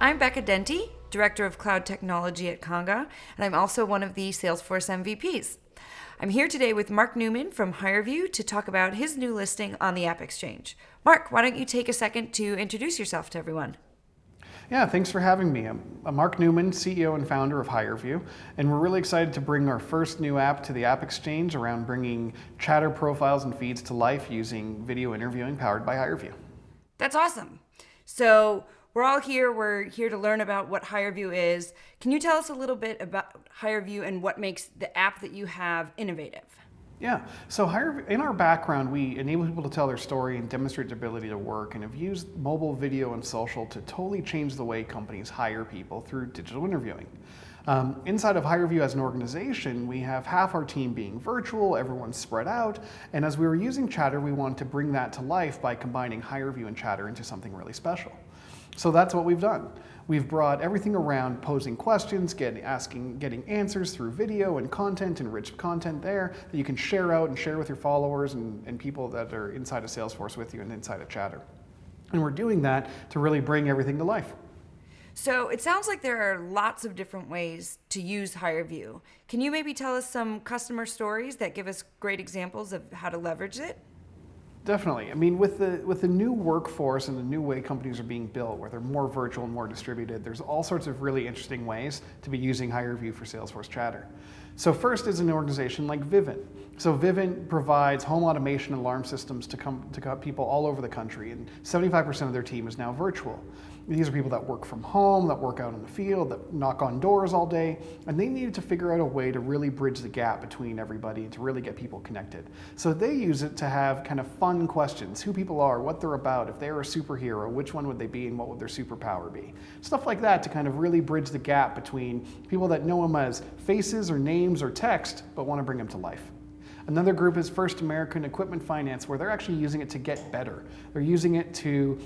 I'm Becka Dente, Director of Cloud Technology at Conga, and I'm also one of the Salesforce MVPs. I'm here today with Mark Newman from HireView to talk about his new listing on the App Exchange. Mark, why don't you take a second to introduce yourself to everyone? Yeah, thanks for having me. I'm Mark Newman, CEO and founder of HireView, and we're really excited to bring our first new app to the App Exchange around bringing chatter profiles and feeds to life using video interviewing powered by HireView. That's awesome. So we're here to learn about what HireView is. Can you tell us a little bit about HireView and what makes the app that you have innovative? Yeah, so in our background, we enable people to tell their story and demonstrate their ability to work, and have used mobile, video, and social to totally change the way companies hire people through digital interviewing. Inside of HireView as an organization, we have half our team being virtual, everyone's spread out, and as we were using Chatter, we wanted to bring that to life by combining HireView and Chatter into something really special. So that's what we've done. We've brought everything around posing questions, getting answers through video and content, enriched content there that you can share out and share with your followers and people that are inside of Salesforce with you and inside of Chatter. And we're doing that to really bring everything to life. So it sounds like there are lots of different ways to use HireView. Can you maybe tell us some customer stories that give us great examples of how to leverage it? Definitely. I mean, with the new workforce and the new way companies are being built, where they're more virtual and more distributed, there's all sorts of really interesting ways to be using HireView for Salesforce Chatter. So first is an organization like Vivint. So Vivint provides home automation alarm systems to people all over the country, and 75% of their team is now virtual. These are people that work from home, that work out in the field, that knock on doors all day, and they needed to figure out a way to really bridge the gap between everybody and to really get people connected. So they use it to have kind of fun questions, who people are, what they're about, if they were a superhero, which one would they be and what would their superpower be? Stuff like that to kind of really bridge the gap between people that know them as faces or names or text, but want to bring them to life. Another group is First American Equipment Finance, where they're actually using it to get better. They're using it to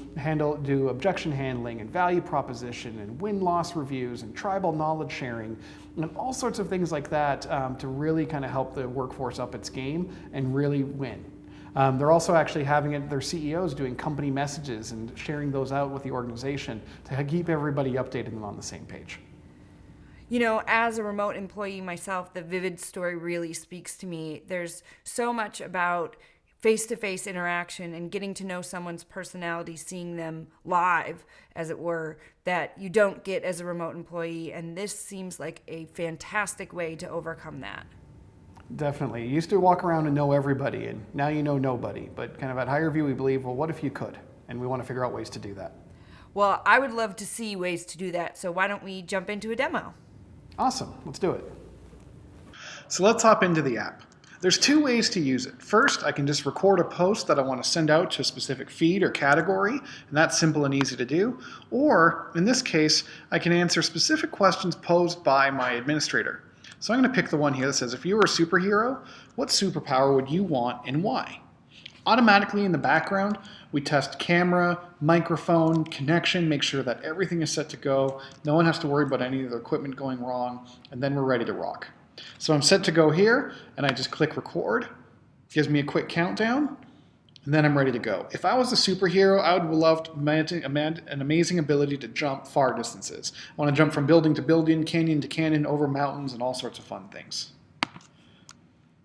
do objection handling and value proposition and win-loss reviews and tribal knowledge sharing and all sorts of things like that to really kind of help the workforce up its game and really win. They're also actually having their CEOs doing company messages and sharing those out with the organization to keep everybody updated and on the same page. You know, as a remote employee myself, the Vivid story really speaks to me. There's so much about face-to-face interaction and getting to know someone's personality, seeing them live, as it were, that you don't get as a remote employee. And this seems like a fantastic way to overcome that. Definitely. You used to walk around and know everybody, and now you know nobody. But kind of at HireView, we believe, well, what if you could? And we want to figure out ways to do that. Well, I would love to see ways to do that. So why don't we jump into a demo? Awesome, let's do it. So let's hop into the app. There's two ways to use it. First, I can just record a post that I want to send out to a specific feed or category, and that's simple and easy to do. Or, in this case, I can answer specific questions posed by my administrator. So I'm going to pick the one here that says, if you were a superhero, what superpower would you want and why? Automatically in the background, we test camera, microphone, connection, make sure that everything is set to go. No one has to worry about any of the equipment going wrong, and then we're ready to rock. So I'm set to go here, and I just click record. It gives me a quick countdown, and then I'm ready to go. If I was a superhero, I would love an amazing ability to jump far distances. I want to jump from building to building, canyon to canyon, over mountains, and all sorts of fun things.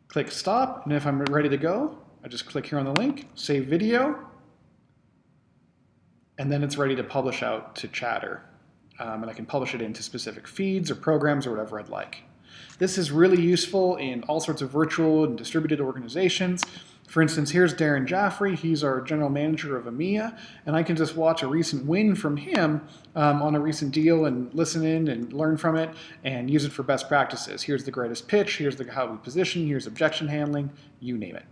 Click stop, and if I'm ready to go, I just click here on the link, save video, and then it's ready to publish out to Chatter. And I can publish it into specific feeds or programs or whatever I'd like. This is really useful in all sorts of virtual and distributed organizations. For instance, here's Darren Jaffrey. He's our general manager of EMEA, and I can just watch a recent win from him on a recent deal and listen in and learn from it and use it for best practices. Here's the greatest pitch, here's how we position, here's objection handling, you name it.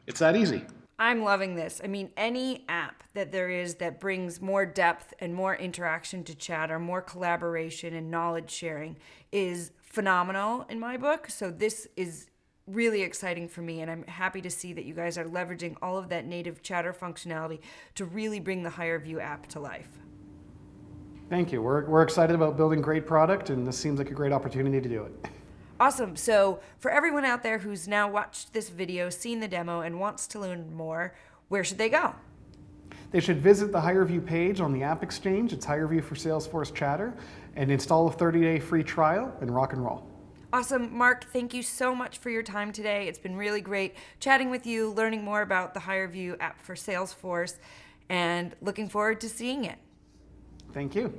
It's that easy. I'm loving this. I mean, any app that there is that brings more depth and more interaction to Chatter, more collaboration and knowledge sharing is phenomenal in my book. So this is really exciting for me, and I'm happy to see that you guys are leveraging all of that native Chatter functionality to really bring the HireView app to life. Thank you. We're excited about building great product, and this seems like a great opportunity to do it. Awesome. So for everyone out there who's now watched this video, seen the demo, and wants to learn more, where should they go? they should visit the HireView page on the App Exchange. It's HireView for Salesforce Chatter, and install a 30-day free trial and rock and roll. Awesome. Mark, thank you so much for your time today. It's been really great chatting with you, learning more about the HireView app for Salesforce, and looking forward to seeing it. Thank you.